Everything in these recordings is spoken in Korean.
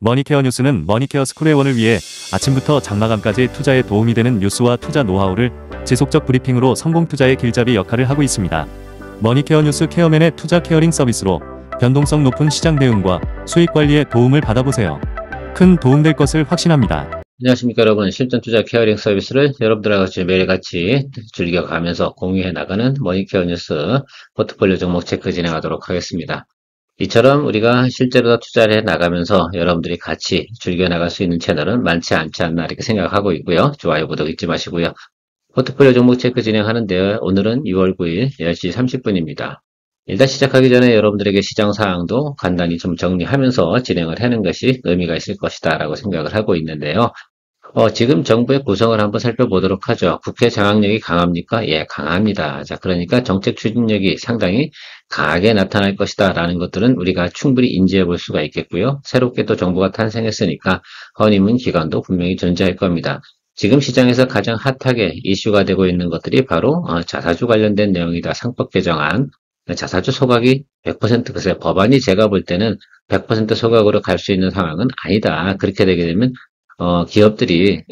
머니케어 뉴스는 머니케어 스쿨회원을 위해 아침부터 장마감까지 투자에 도움이 되는 뉴스와 투자 노하우를 지속적 브리핑으로 성공 투자의 길잡이 역할을 하고 있습니다. 머니케어 뉴스 케어맨의 투자 케어링 서비스로 변동성 높은 시장 대응과 수익 관리에 도움을 받아보세요. 큰 도움될 것을 확신합니다. 안녕하십니까 여러분. 실전 투자 케어링 서비스를 여러분들과 같이 매일같이 즐겨가면서 공유해 나가는 머니케어 뉴스 포트폴리오 종목 체크 진행하도록 하겠습니다. 이처럼 우리가 실제로 투자를 해 나가면서 여러분들이 같이 즐겨 나갈 수 있는 채널은 많지 않지 않나 이렇게 생각하고 있고요. 좋아요, 구독 잊지 마시고요. 포트폴리오 종목 체크 진행하는데요. 오늘은 6월 9일 10시 30분입니다. 일단 시작하기 전에 여러분들에게 시장 사항도 간단히 좀 정리하면서 진행을 하는 것이 의미가 있을 것이다 라고 생각을 하고 있는데요. 지금 정부의 구성을 한번 살펴보도록 하죠. 국회 장악력이 강합니까? 예, 강합니다. 자, 그러니까 정책 추진력이 상당히 강하게 나타날 것이다 라는 것들은 우리가 충분히 인지해 볼 수가 있겠고요. 새롭게 또 정부가 탄생했으니까 허니문 기간도 분명히 존재할 겁니다. 지금 시장에서 가장 핫하게 이슈가 되고 있는 것들이 바로 자사주 관련된 내용이다. 상법 개정안. 자사주 소각이 100% 글쎄 법안이 제가 볼 때는 100% 소각으로 갈 수 있는 상황은 아니다. 그렇게 되게 되면 기업들이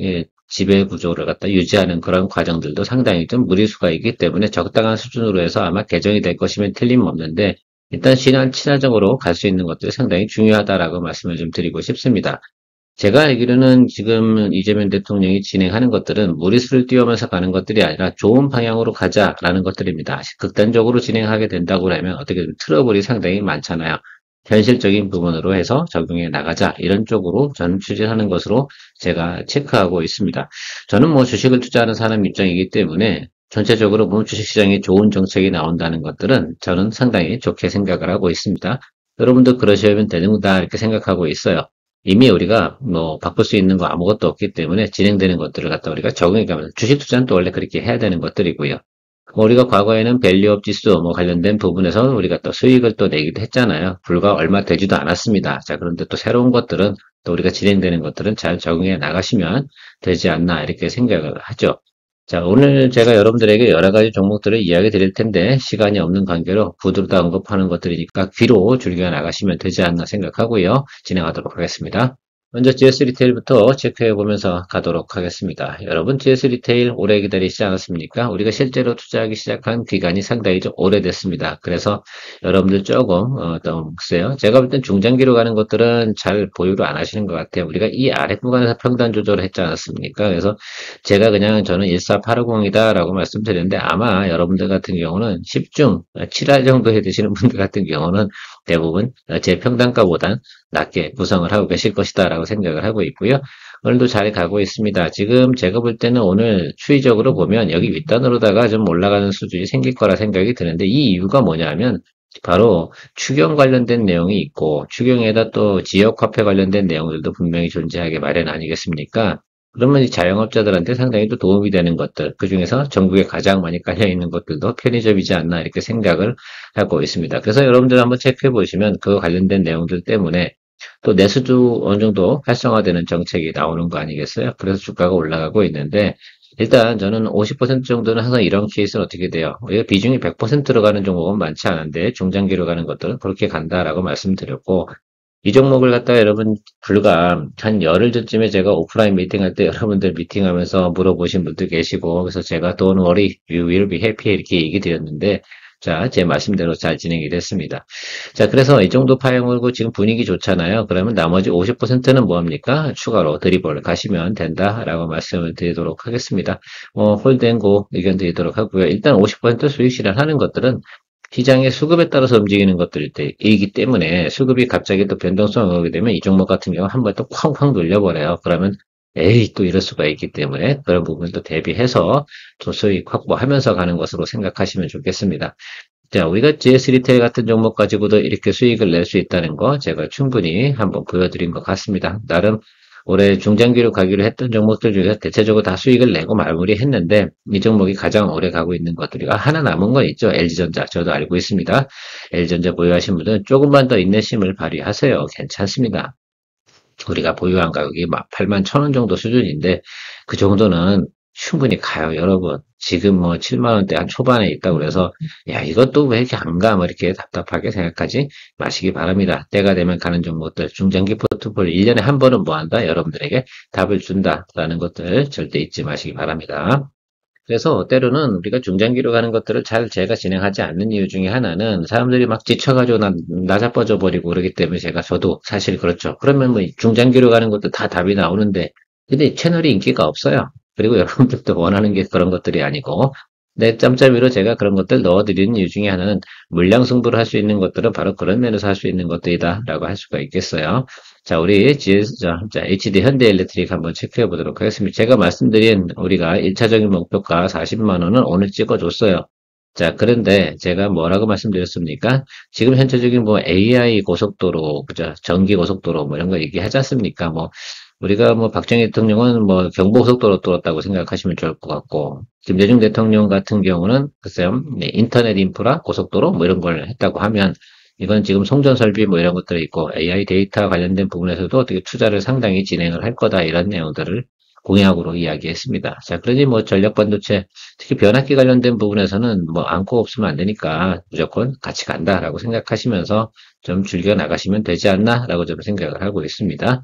지배 구조를 갖다 유지하는 그런 과정들도 상당히 좀 무리수가 있기 때문에 적당한 수준으로 해서 아마 개정이 될 것이면 틀림없는데 일단 친화적으로 갈 수 있는 것들이 상당히 중요하다라고 말씀을 좀 드리고 싶습니다. 제가 알기로는 지금 이재명 대통령이 진행하는 것들은 무리수를 띄우면서 가는 것들이 아니라 좋은 방향으로 가자라는 것들입니다. 극단적으로 진행하게 된다고 하면 어떻게든 트러블이 상당히 많잖아요. 현실적인 부분으로 해서 적용해 나가자 이런 쪽으로 저는 추진하는 것으로 제가 체크하고 있습니다. 저는 뭐 주식을 투자하는 사람 입장이기 때문에 전체적으로 보면 주식시장에 좋은 정책이 나온다는 것들은 저는 상당히 좋게 생각을 하고 있습니다. 여러분도 그러시면 되는구나 이렇게 생각하고 있어요. 이미 우리가 뭐 바꿀 수 있는 거 아무것도 없기 때문에 진행되는 것들을 갖다 우리가 적응해 가면서 주식 투자는 또 원래 그렇게 해야 되는 것들이고요. 우리가 과거에는 밸류업 지수 뭐 관련된 부분에서 우리가 또 수익을 또 내기도 했잖아요. 불과 얼마 되지도 않았습니다. 자, 그런데 또 새로운 것들은 또 우리가 진행되는 것들은 잘 적응해 나가시면 되지 않나 이렇게 생각을 하죠. 자, 오늘 제가 여러분들에게 여러 가지 종목들을 이야기 드릴 텐데 시간이 없는 관계로 구두로 다 언급하는 것들이니까 귀로 즐겨 나가시면 되지 않나 생각하고요. 진행하도록 하겠습니다. 먼저 GS 리테일부터 체크해 보면서 가도록 하겠습니다. 여러분 GS 리테일 오래 기다리시지 않았습니까? 우리가 실제로 투자하기 시작한 기간이 상당히 좀 오래됐습니다. 그래서 여러분들 조금 글쎄요. 제가 볼 땐 중장기로 가는 것들은 잘 보유를 안 하시는 것 같아요. 우리가 이 아랫구간에서 평단 조절을 했지 않았습니까? 그래서 제가 그냥 저는 14850이다 라고 말씀드렸는데 아마 여러분들 같은 경우는 10중 7할 정도 해 드시는 분들 같은 경우는 대부분 제 평단가보단 낮게 구성을 하고 계실 것이다 라고 생각을 하고 있고요. 오늘도 잘 가고 있습니다. 지금 제가 볼 때는 오늘 추이적으로 보면 여기 윗단으로다가 좀 올라가는 수준이 생길 거라 생각이 드는데 이 이유가 뭐냐면 바로 추경 관련된 내용이 있고 추경에다 또 지역화폐 관련된 내용들도 분명히 존재하게 마련 아니겠습니까? 그러면 이 자영업자들한테 상당히 또 도움이 되는 것들, 그 중에서 전국에 가장 많이 깔려있는 것들도 편의점이지 않나 이렇게 생각을 하고 있습니다. 그래서 여러분들 한번 체크해 보시면 그 관련된 내용들 때문에 또 내수도 어느 정도 활성화되는 정책이 나오는 거 아니겠어요? 그래서 주가가 올라가고 있는데 일단 저는 50% 정도는 항상 이런 케이스는 어떻게 돼요? 비중이 100% 들어가는 종목은 많지 않은데 중장기로 가는 것들은 그렇게 간다라고 말씀드렸고 이 종목을 갖다가 여러분 불과 한 열흘 전쯤에 제가 오프라인 미팅할 때 여러분들 미팅하면서 물어보신 분들 계시고 그래서 제가 Don't worry, you will be happy 이렇게 얘기 드렸는데 자, 제 말씀대로 잘 진행이 됐습니다. 자, 그래서 이 정도 파형을고 지금 분위기 좋잖아요. 그러면 나머지 50%는 뭐합니까? 추가로 드리블 가시면 된다라고 말씀을 드리도록 하겠습니다. 홀드앤고 의견 드리도록 하고요. 일단 50% 수익 실현하는 것들은 시장의 수급에 따라서 움직이는 것들이기 때문에 수급이 갑자기 또 변동성이 오게 되면 이 종목 같은 경우 한 번 또 쾅쾅 눌려버려요. 그러면 에이 또 이럴 수가 있기 때문에 그런 부분도 대비해서 또 수익 확보하면서 가는 것으로 생각하시면 좋겠습니다. 자, 우리가 GS 리테일 같은 종목 가지고도 이렇게 수익을 낼 수 있다는 거 제가 충분히 한번 보여드린 것 같습니다. 나름 올해 중장기로 가기로 했던 종목들 중에서 대체적으로 다 수익을 내고 마무리했는데 이 종목이 가장 오래 가고 있는 것들이 하나 남은 건 있죠. LG전자 저도 알고 있습니다. LG전자 보유하신 분들은 조금만 더 인내심을 발휘하세요. 괜찮습니다. 우리가 보유한 가격이 막 81,000원 정도 수준인데 그 정도는 충분히 가요, 여러분. 지금 뭐 7만 원대 한 초반에 있다고 그래서 야, 이것도 왜 이렇게 안 가? 뭐 이렇게 답답하게 생각하지 마시기 바랍니다. 때가 되면 가는 종목들, 중장기 포트폴리오 1년에 한 번은 뭐 한다? 여러분들에게 답을 준다라는 것들 절대 잊지 마시기 바랍니다. 그래서 때로는 우리가 중장기로 가는 것들을 잘 제가 진행하지 않는 이유 중에 하나는 사람들이 막 지쳐가지고 나자빠져 버리고 그러기 때문에 저도 사실 그렇죠. 그러면 뭐 중장기로 가는 것도 다 답이 나오는데 근데 채널이 인기가 없어요. 그리고 여러분들도 원하는 게 그런 것들이 아니고 내 짬짬이로 제가 그런 것들 넣어드리는 이유 중에 하나는 물량 승부를 할 수 있는 것들은 바로 그런 면에서 할 수 있는 것들이다라고 할 수가 있겠어요. 자, 우리 HD 현대엘렉트릭 한번 체크해 보도록 하겠습니다. 제가 말씀드린 우리가 1차적인 목표가 40만 원은 오늘 찍어줬어요. 자, 그런데 제가 뭐라고 말씀드렸습니까? 지금 현재적인 뭐 AI 고속도로, 그죠? 전기 고속도로 뭐 이런 거 얘기하지 않습니까? 뭐 우리가 뭐 박정희 대통령은 뭐 경부고속도로 뚫었다고 생각하시면 좋을 것 같고 김대중 대통령 같은 경우는 글쎄요, 네, 인터넷 인프라 고속도로 뭐 이런 걸 했다고 하면 이건 지금 송전 설비 뭐 이런 것들이 있고 AI 데이터 관련된 부분에서도 어떻게 투자를 상당히 진행을 할 거다 이런 내용들을 공약으로 이야기했습니다. 자, 그러니 뭐 전력 반도체 특히 변압기 관련된 부분에서는 뭐 안고 없으면 안 되니까 무조건 같이 간다라고 생각하시면서 좀 즐겨 나가시면 되지 않나라고 저는 생각을 하고 있습니다.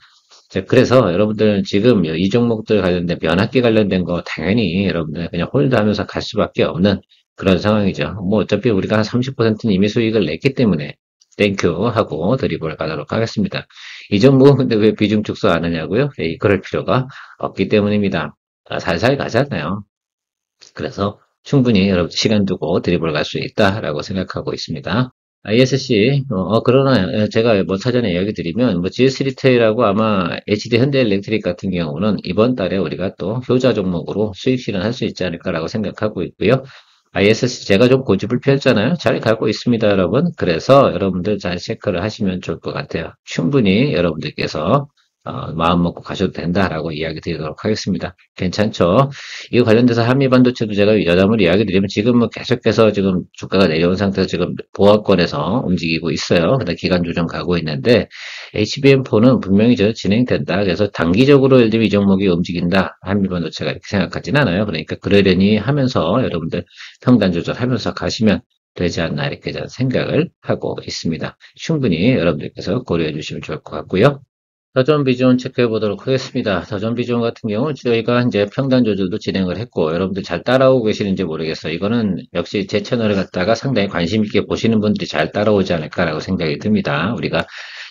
자, 그래서 여러분들 지금 이 종목들 관련된 변압기 관련된 거 당연히 여러분들 그냥 홀드하면서 갈 수밖에 없는 그런 상황이죠. 뭐 어차피 우리가 한 30%는 이미 수익을 냈기 때문에 땡큐 하고 드리블 가도록 하겠습니다. 이 종목은 근데 왜 비중 축소 안 하냐고요? 그럴 필요가 없기 때문입니다. 살살 가잖아요. 그래서 충분히 여러분 시간 두고 드리블 갈 수 있다라고 생각하고 있습니다. ISC, 그러나 제가 뭐 사전에 이야기 드리면, 뭐 GS 리테일하고 아마 HD 현대엘렉트릭 같은 경우는 이번 달에 우리가 또 효자 종목으로 수익 실현할 수 있지 않을까라고 생각하고 있고요. ISC 제가 좀 고집을 폈잖아요. 잘 가고 있습니다, 여러분. 그래서 여러분들 잘 체크를 하시면 좋을 것 같아요. 충분히 여러분들께서 마음 먹고 가셔도 된다라고 이야기 드리도록 하겠습니다. 괜찮죠? 이거 관련돼서 한미반도체도 제가 여담을 이야기 드리면 지금 뭐 계속해서 지금 주가가 내려온 상태에서 지금 보합권에서 움직이고 있어요. 근데 기간 조정 가고 있는데 HBM4는 분명히 진행된다. 그래서 단기적으로 예를 들면 이 종목이 움직인다. 한미반도체가 이렇게 생각하진 않아요. 그러니까 그러려니 하면서 여러분들 평단 조절하면서 가시면 되지 않나 이렇게 저는 생각을 하고 있습니다. 충분히 여러분들께서 고려해 주시면 좋을 것 같고요. 더존 비중 체크해 보도록 하겠습니다. 더존 비중 같은 경우는 저희가 이제 평단 조절도 진행을 했고 여러분들 잘 따라오고 계시는지 모르겠어요. 이거는 역시 제 채널을 갖다가 상당히 관심 있게 보시는 분들이 잘 따라오지 않을까라고 생각이 듭니다. 우리가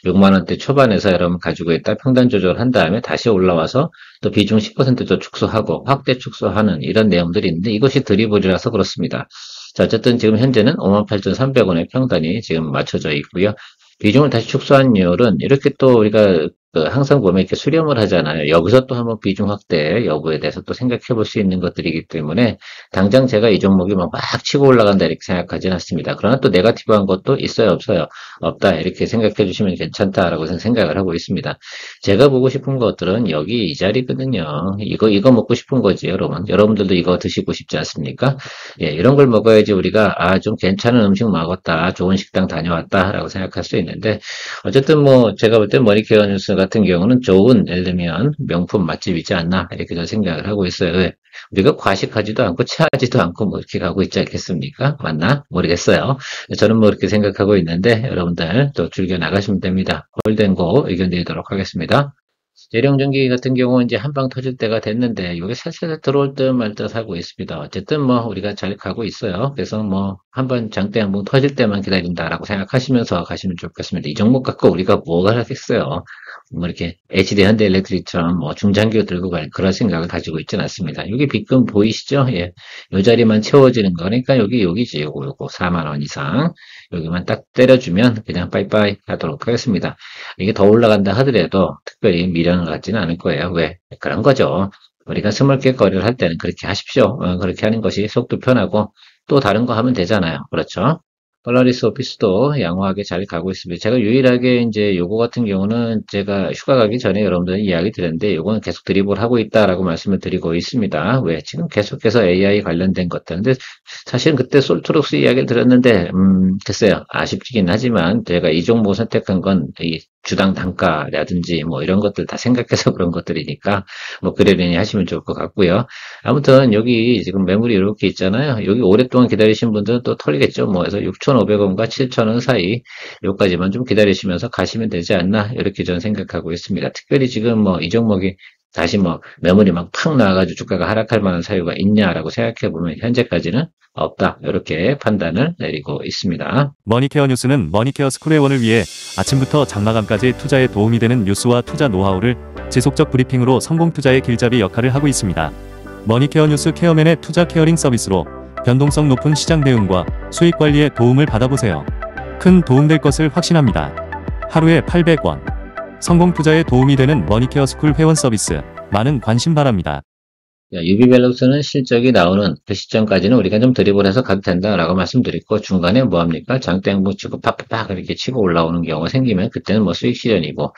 6만 원대 초반에서 여러분 가지고 있다 평단 조절한 다음에 다시 올라와서 또 비중 10%더 축소하고 확대 축소하는 이런 내용들이 있는데 이것이 드리블이라서 그렇습니다. 자, 어쨌든 지금 현재는 58,300원의 평단이 지금 맞춰져 있고요. 비중을 다시 축소한 이유는 이렇게 또 우리가 항상 보면 이렇게 수렴을 하잖아요. 여기서 또 한번 비중 확대 여부에 대해서 또 생각해 볼 수 있는 것들이기 때문에 당장 제가 이 종목이 막 치고 올라간다 이렇게 생각하지는 않습니다. 그러나 또 네거티브한 것도 있어요, 없어요? 없다 이렇게 생각해 주시면 괜찮다라고 생각을 하고 있습니다. 제가 보고 싶은 것들은 여기 이 자리거든요. 이거 먹고 싶은 거지, 여러분. 여러분들도 이거 드시고 싶지 않습니까? 예, 이런 걸 먹어야지 우리가 좀 괜찮은 음식 먹었다, 좋은 식당 다녀왔다라고 생각할 수 있는데 어쨌든 뭐 제가 볼 때 머니케어 뉴스 같은 경우는 좋은 예를 들면 명품 맛집이지 않나 이렇게 저는 생각을 하고 있어요. 왜? 우리가 과식하지도 않고 체하지도 않고 뭐 이렇게 가고 있지 않겠습니까? 맞나? 모르겠어요. 저는 뭐 이렇게 생각하고 있는데 여러분들 또 즐겨 나가시면 됩니다. 홀덴고 의견 드리도록 하겠습니다. 재령전기 같은 경우는 이제 한 방 터질 때가 됐는데 이게 살살 들어올 듯 말 듯 하고 있습니다. 어쨌든 뭐 우리가 잘 가고 있어요. 그래서 뭐 한번 장대 한 번 터질 때만 기다린다라고 생각하시면서 가시면 좋겠습니다. 이 종목 갖고 우리가 뭐가 하겠어요. 뭐 이렇게 HD 현대엘렉트릭처럼 뭐 중장기로 들고 갈 그런 생각을 가지고 있지는 않습니다. 여기 빗금 보이시죠? 예. 요 자리만 채워지는 거니까 여기지 요거 4만 원 이상 여기만 딱 때려주면 그냥 빠이빠이 하도록 하겠습니다. 이게 더 올라간다 하더라도 특별히 미련을 갖지는 않을 거예요. 왜? 그런 거죠. 우리가 스몰캡 거래를 할 때는 그렇게 하십시오. 그렇게 하는 것이 속도 편하고 또 다른 거 하면 되잖아요. 그렇죠? 폴라리스 오피스도 양호하게 잘 가고 있습니다. 제가 유일하게 이제 요거 같은 경우는 제가 휴가 가기 전에 여러분들 이야기 드렸는데 요거는 계속 드리블 하고 있다라고 말씀을 드리고 있습니다. 왜? 지금 계속해서 AI 관련된 것들. 근데 사실은 그때 솔트록스 이야기를 드렸는데, 글쎄요. 아쉽긴 하지만 제가 이 종목 선택한 건 이 주당 단가라든지 뭐 이런 것들 다 생각해서 그런 것들이니까 뭐 그러려니 하시면 좋을 것 같고요. 아무튼 여기 지금 매물이 이렇게 있잖아요. 여기 오랫동안 기다리신 분들은 또 털리겠죠. 뭐 해서 6,500원과 7,000원 사이 요까지만 좀 기다리시면서 가시면 되지 않나 이렇게 저는 생각하고 있습니다. 특별히 지금 뭐 이 종목이 다시 뭐 매물이 막 팍 나와가지고 주가가 하락할 만한 사유가 있냐라고 생각해 보면 현재까지는 없다. 이렇게 판단을 내리고 있습니다. 머니케어 뉴스는 머니케어 스쿨회원을 위해 아침부터 장마감까지 투자에 도움이 되는 뉴스와 투자 노하우를 지속적 브리핑으로 성공 투자의 길잡이 역할을 하고 있습니다. 머니케어 뉴스 케어맨의 투자 케어링 서비스로 변동성 높은 시장 대응과 수익 관리에 도움을 받아보세요. 큰 도움될 것을 확신합니다. 하루에 800원. 성공 투자에 도움이 되는 머니케어 스쿨 회원 서비스. 많은 관심 바랍니다. 유비밸런스는 실적이 나오는 그 시점까지는 우리가 좀 드립을 해서 가도 된다라고 말씀드렸고, 중간에 뭐합니까? 장대행복 치고 팍팍팍 이렇게 치고 올라오는 경우가 생기면 그때는 뭐 수익 실현이고,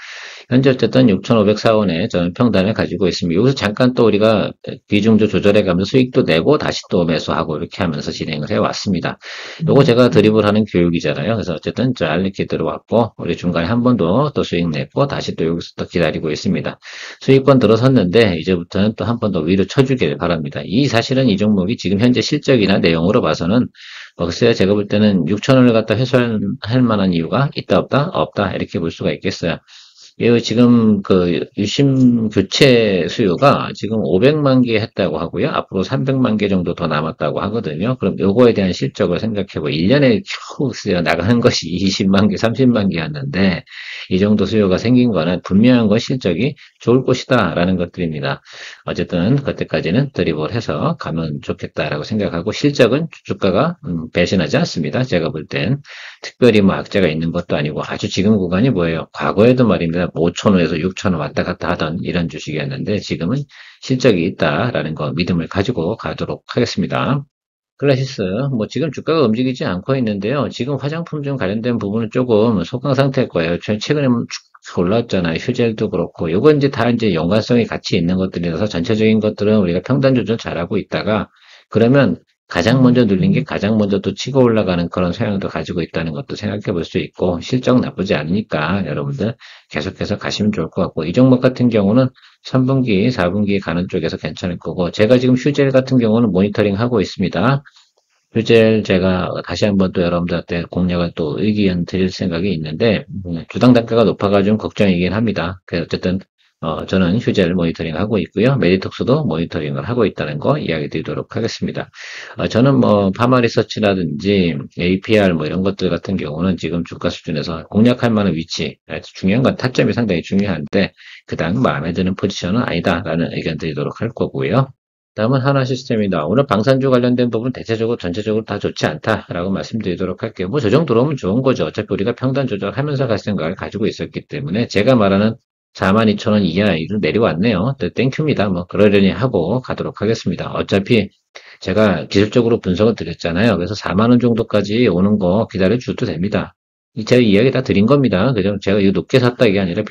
현재 어쨌든 6,504원에 저는 평단을 가지고 있습니다. 여기서 잠깐 또 우리가 비중도 조절해 가면서 수익도 내고 다시 또 매수하고 이렇게 하면서 진행을 해왔습니다. 요거 제가 드립을 하는 교육이잖아요. 그래서 어쨌든 잘 이렇게 들어왔고, 우리 중간에 한 번 더 또 수익 냈고, 다시 또 여기서 또 기다리고 있습니다. 수익권 들어섰는데, 이제부터는 또 한 번 더 위로 쳐주길 바랍니다. 사실은 이 종목이 지금 현재 실적이나 내용으로 봐서는, 글쎄요, 제가 볼 때는 6,000원을 갖다 회수할 만한 이유가 있다, 없다? 없다. 이렇게 볼 수가 있겠어요. 지금 유심 교체 수요가 지금 500만 개 했다고 하고요. 앞으로 300만 개 정도 더 남았다고 하거든요. 그럼 요거에 대한 실적을 생각해보 1년에 겨우 나가는 것이 20만 개, 30만 개였는데 이 정도 수요가 생긴 거는 분명한 건 실적이 좋을 것이다 라는 것들입니다. 어쨌든 그때까지는 드립을 해서 가면 좋겠다라고 생각하고 실적은 주가가 배신하지 않습니다. 제가 볼 땐 특별히 뭐 악재가 있는 것도 아니고 아주 지금 구간이 뭐예요? 과거에도 말입니다. 5,000원에서 6,000원 왔다 갔다 하던 이런 주식이었는데 지금은 실적이 있다라는 거 믿음을 가지고 가도록 하겠습니다. 클래시스, 뭐 지금 주가가 움직이지 않고 있는데요. 지금 화장품 좀 관련된 부분은 조금 소강 상태일 거예요. 최근에 쭉 올랐잖아요. 휴젤도 그렇고. 요건 다 연관성이 같이 있는 것들이라서 전체적인 것들은 우리가 평단 조절 잘하고 있다가 그러면 가장 먼저 눌린 게 가장 먼저 또 치고 올라가는 그런 성향도 가지고 있다는 것도 생각해 볼 수 있고 실적 나쁘지 않으니까 여러분들 계속해서 가시면 좋을 것 같고 이 종목 같은 경우는 3분기, 4분기에 가는 쪽에서 괜찮을 거고 제가 지금 휴젤 같은 경우는 모니터링 하고 있습니다. 휴젤 제가 다시 한번 또 여러분들한테 공략을 또 의견 드릴 생각이 있는데 주당 단가가 높아가지고 걱정이긴 합니다. 그래서 어쨌든 저는 휴재를 모니터링 하고 있고요. 메디톡스도 모니터링을 하고 있다는 거 이야기 드리도록 하겠습니다. 저는 뭐 파마 리서치라든지 APR 뭐 이런 것들 같은 경우는 지금 주가 수준에서 공략할 만한 위치, 중요한 건 타점이 상당히 중요한데 그다음 마음에 드는 포지션은 아니다라는 의견 드리도록 할 거고요. 다음은 하나시스템입니다. 오늘 방산주 관련된 부분 대체적으로 전체적으로 다 좋지 않다라고 말씀드리도록 할게요. 뭐 저 정도 들어오면 좋은 거죠. 어차피 우리가 평단 조절하면서 갈 생각을 가지고 있었기 때문에 제가 말하는 42,000원 이하로 내려왔네요. 땡큐입니다. 뭐 그러려니 하고 가도록 하겠습니다. 어차피 제가 기술적으로 분석을 드렸잖아요. 그래서 4만원 정도까지 오는 거 기다려 주셔도 됩니다. 제가 이야기 다 드린 겁니다. 그죠? 제가 이거 높게 샀다 이게 아니라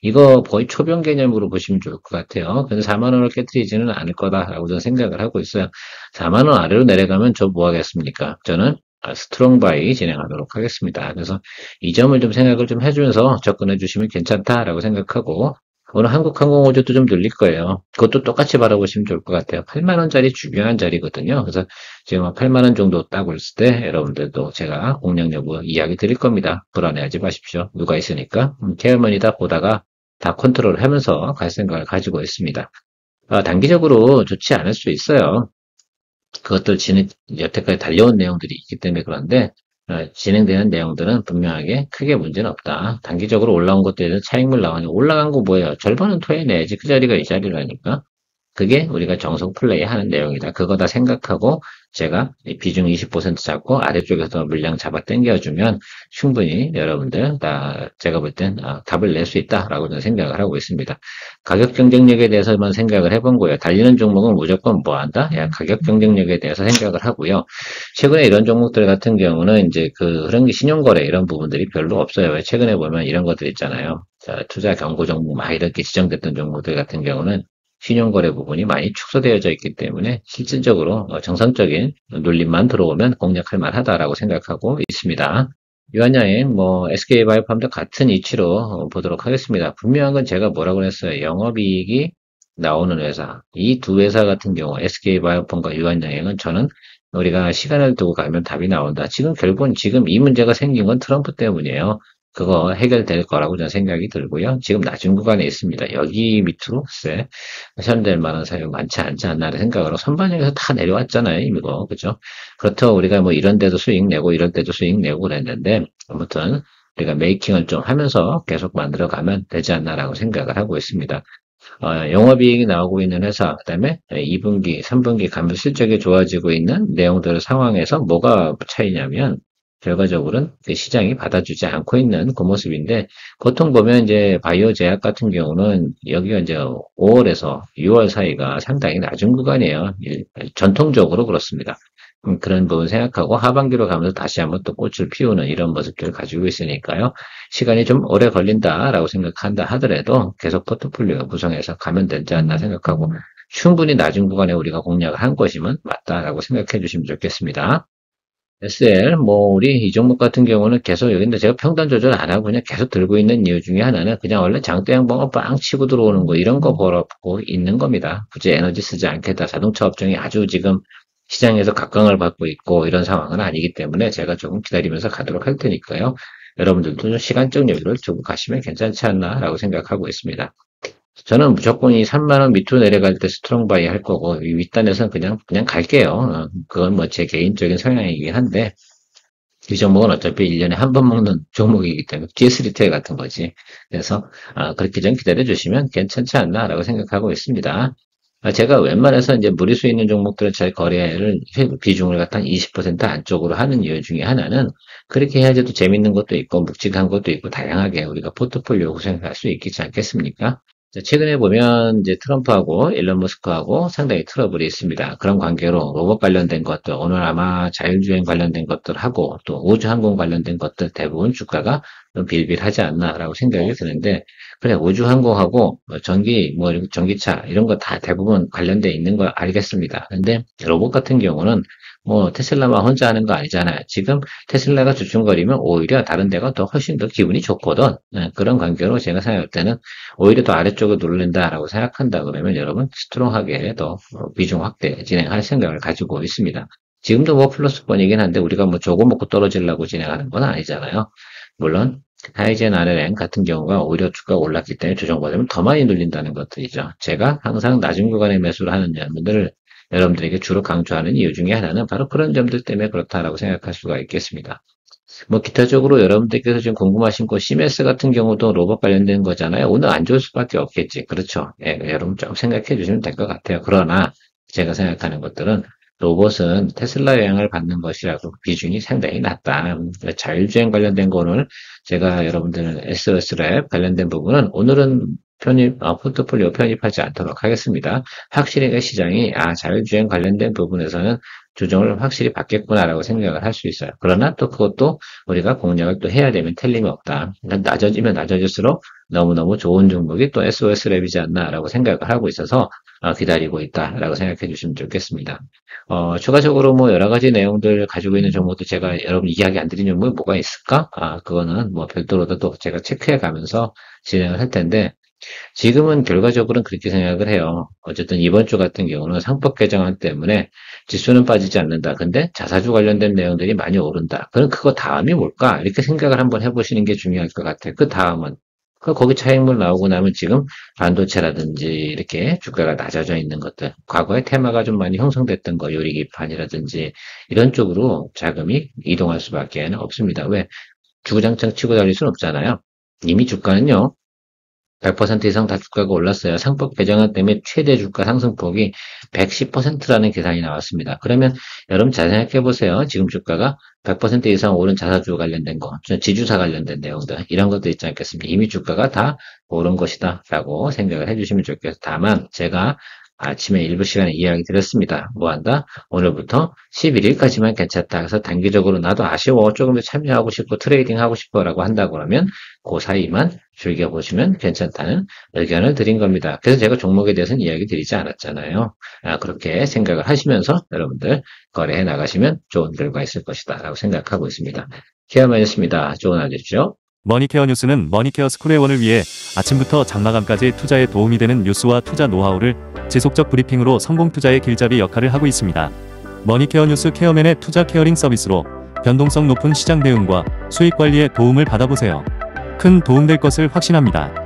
이거 거의 초병 개념으로 보시면 좋을 것 같아요. 그래서 4만원을 깨뜨리지는 않을 거다라고 저는 생각을 하고 있어요. 4만원 아래로 내려가면 저 뭐 하겠습니까? 저는 스트롱 바이 진행하도록 하겠습니다. 그래서 이 점을 좀 생각을 좀 해주면서 접근해 주시면 괜찮다라고 생각하고 오늘 한국항공우주도 좀 늘릴 거예요. 그것도 똑같이 바라보시면 좋을 것 같아요. 8만원짜리 중요한 자리거든요. 그래서 지금 8만원 정도 따고 있을 때 여러분들도 제가 공략 여부 이야기 드릴 겁니다. 불안해하지 마십시오. 누가 있으니까. 케어맨이다 보다가 다 컨트롤 하면서 갈 생각을 가지고 있습니다. 단기적으로 좋지 않을 수 있어요. 그것들 여태까지 달려온 내용들이 있기 때문에 그런데 진행되는 내용들은 분명하게 크게 문제는 없다. 단기적으로 올라온 것들에서 차익물 나오니 올라간 거 뭐예요? 절반은 토해내야지 그 자리가 이 자리라니까. 그게 우리가 정석 플레이 하는 내용이다. 그거 다 생각하고 제가 비중 20% 잡고 아래쪽에서 물량 잡아 당겨주면 충분히 여러분들 제가 볼 땐 답을 낼 수 있다라고 저는 생각을 하고 있습니다. 가격 경쟁력에 대해서만 생각을 해본 거예요. 달리는 종목은 무조건 뭐 한다? 가격 경쟁력에 대해서 생각을 하고요. 최근에 이런 종목들 같은 경우는 이제 그런 게 신용거래 이런 부분들이 별로 없어요. 왜 최근에 보면 이런 것들 있잖아요. 투자 경고 종목 막 이렇게 지정됐던 종목들 같은 경우는 신용거래 부분이 많이 축소되어져 있기 때문에 실질적으로 정상적인 눌림만 들어오면 공략할 만하다라고 생각하고 있습니다. 유한양행, 뭐, SK바이오팜도 같은 이치로 보도록 하겠습니다. 분명한 건 제가 뭐라고 했어요. 영업이익이 나오는 회사. 이 두 회사 같은 경우, SK바이오팜과 유한양행은 저는 우리가 시간을 두고 가면 답이 나온다. 지금 결국은 지금 이 문제가 생긴 건 트럼프 때문이에요. 그거 해결될 거라고 저는 생각이 들고요. 지금 낮은 구간에 있습니다. 여기 밑으로 글쎄 해결될 만한 사유가 많지 않지 않나를 생각으로 선반영에서 다 내려왔잖아요. 이거 그죠? 그렇다고 우리가 뭐 이런 데도 수익 내고 이런 데도 수익 내고 그랬는데 아무튼 우리가 메이킹을 좀 하면서 계속 만들어가면 되지 않나라고 생각을 하고 있습니다. 영업이익이 나오고 있는 회사, 그다음에 2분기, 3분기 가면 실적이 좋아지고 있는 내용들 상황에서 뭐가 차이냐면 결과적으로는 그 시장이 받아주지 않고 있는 그 모습인데 보통 보면 이제 바이오 제약 같은 경우는 여기가 이제 5월에서 6월 사이가 상당히 낮은 구간이에요. 전통적으로 그렇습니다. 그런 부분 생각하고 하반기로 가면서 다시 한번 또 꽃을 피우는 이런 모습들을 가지고 있으니까요. 시간이 좀 오래 걸린다라고 생각한다 하더라도 계속 포트폴리오 구성해서 가면 되지 않나 생각하고 충분히 낮은 구간에 우리가 공략을 한 것이면 맞다라고 생각해 주시면 좋겠습니다. SL, 뭐, 우리 이 종목 같은 경우는 계속 여기인데 제가 평단 조절 안 하고 그냥 계속 들고 있는 이유 중에 하나는 그냥 원래 장대 양봉을 빵 치고 들어오는 거 이런 거 벌어보고 있는 겁니다. 굳이 에너지 쓰지 않겠다. 자동차 업종이 아주 지금 시장에서 각광을 받고 있고 이런 상황은 아니기 때문에 제가 조금 기다리면서 가도록 할 테니까요. 여러분들도 좀 시간적 여유를 두고 가시면 괜찮지 않나라고 생각하고 있습니다. 저는 무조건 이 3만 원 밑으로 내려갈 때 스트롱 바이 할 거고 이 윗단에서는 그냥 갈게요. 그건 뭐 제 개인적인 성향이긴 한데 이 종목은 어차피 1년에 한 번 먹는 종목이기 때문에 GS 리테일 같은 거지. 그래서 그렇게 좀 기다려 주시면 괜찮지 않나라고 생각하고 있습니다. 제가 웬만해서 이제 무리수 있는 종목들은 제 거래를 비중을 갖다 20% 안쪽으로 하는 이유 중에 하나는 그렇게 해야지 또 재밌는 것도 있고 묵직한 것도 있고 다양하게 우리가 포트폴리오 구성할 수 있지 않겠습니까? 최근에 보면 이제 트럼프하고 일론 머스크하고 상당히 트러블이 있습니다. 그런 관계로 로봇 관련된 것들, 오늘 아마 자율주행 관련된 것들하고 또 우주항공 관련된 것들 대부분 주가가 좀 빌빌하지 않나라고 생각이 드는데, 그래, 우주항공하고 뭐 전기, 뭐 전기차 이런 거 다 대부분 관련돼 있는 거 알겠습니다. 근데 로봇 같은 경우는 뭐 테슬라만 혼자 하는 거 아니잖아요. 지금 테슬라가 주춤거리면 오히려 다른 데가 더 훨씬 더 기분이 좋거든. 그런 관계로 제가 생각할 때는 오히려 더 아래쪽을 누른다라고 생각한다 그러면 여러분 스트롱하게 더 비중 확대 진행할 생각을 가지고 있습니다. 지금도 뭐 플러스권이긴 한데 우리가 뭐 조금 먹고 떨어지려고 진행하는 건 아니잖아요. 물론 하이젠 RLN 같은 경우가 오히려 주가가 올랐기 때문에 조정받으면 더 많이 눌린다는 것들이죠. 제가 항상 낮은 구간에 매수를 하는 점들을 여러분들에게 주로 강조하는 이유 중에 하나는 바로 그런 점들 때문에 그렇다라고 생각할 수가 있겠습니다. 뭐 기타적으로 여러분들께서 지금 궁금하신 거 CMS 같은 경우도 로봇 관련된 거잖아요. 오늘 안 좋을 수밖에 없겠지. 그렇죠. 예, 여러분 좀 생각해 주시면 될 것 같아요. 그러나 제가 생각하는 것들은 로봇은 테슬라 영향을 받는 것이라고 비중이 상당히 낮다. 자율주행 관련된 거는 제가 여러분들 SOS랩 관련된 부분은 오늘은 포트폴리오 편입하지 않도록 하겠습니다. 확실히 그 시장이, 자율주행 관련된 부분에서는 조정을 확실히 받겠구나라고 생각을 할 수 있어요. 그러나 또 그것도 우리가 공략을 또 해야 되면 틀림이 없다. 그러니까 낮아지면 낮아질수록 너무너무 좋은 종목이 또 SOS랩이지 않나라고 생각을 하고 있어서 기다리고 있다라고 생각해 주시면 좋겠습니다. 추가적으로 뭐 여러 가지 내용들 가지고 있는 종목도 제가 여러분 이야기 안 드린 종목이 뭐가 있을까? 그거는 뭐 별도로도 또 제가 체크해 가면서 진행을 할 텐데, 지금은 결과적으로는 그렇게 생각을 해요. 어쨌든 이번 주 같은 경우는 상법 개정안 때문에 지수는 빠지지 않는다. 근데 자사주 관련된 내용들이 많이 오른다. 그럼 그거 다음이 뭘까? 이렇게 생각을 한번 해보시는 게 중요할 것 같아요. 그 다음은. 거기 차익물 나오고 나면 지금 반도체라든지 이렇게 주가가 낮아져 있는 것들, 과거에 테마가 좀 많이 형성됐던 거, 요리기판이라든지 이런 쪽으로 자금이 이동할 수밖에 없습니다. 왜? 주구장창 치고 달릴 수는 없잖아요. 이미 주가는요, 100% 이상 다 주가가 올랐어요. 상법 개정안 때문에 최대 주가 상승폭이 110%라는 계산이 나왔습니다. 그러면 여러분 잘 생각해 보세요. 지금 주가가 100% 이상 오른 자사주 관련된 거, 지주사 관련된 내용들, 이런 것도 있지 않겠습니까? 이미 주가가 다 오른 것이다 라고 생각을 해주시면 좋겠어요. 다만 제가 아침에 일부 시간에 이야기 드렸습니다. 뭐 한다? 오늘부터 11일까지만 괜찮다. 그래서 단기적으로 나도 아쉬워. 조금 더 참여하고 싶고 트레이딩 하고 싶어 라고 한다 그러면 그 사이만 즐겨보시면 괜찮다는 의견을 드린 겁니다. 그래서 제가 종목에 대해서는 이야기 드리지 않았잖아요. 그렇게 생각을 하시면서 여러분들 거래해 나가시면 좋은 결과 있을 것이다 라고 생각하고 있습니다. 케어맨이었습니다. 좋은 하루 되십시오. 머니케어 뉴스는 머니케어 스쿨회원을 위해 아침부터 장마감까지 투자에 도움이 되는 뉴스와 투자 노하우를 지속적 브리핑으로 성공 투자의 길잡이 역할을 하고 있습니다. 머니케어 뉴스 케어맨의 투자 케어링 서비스로 변동성 높은 시장 대응과 수익 관리에 도움을 받아보세요. 큰 도움될 것을 확신합니다.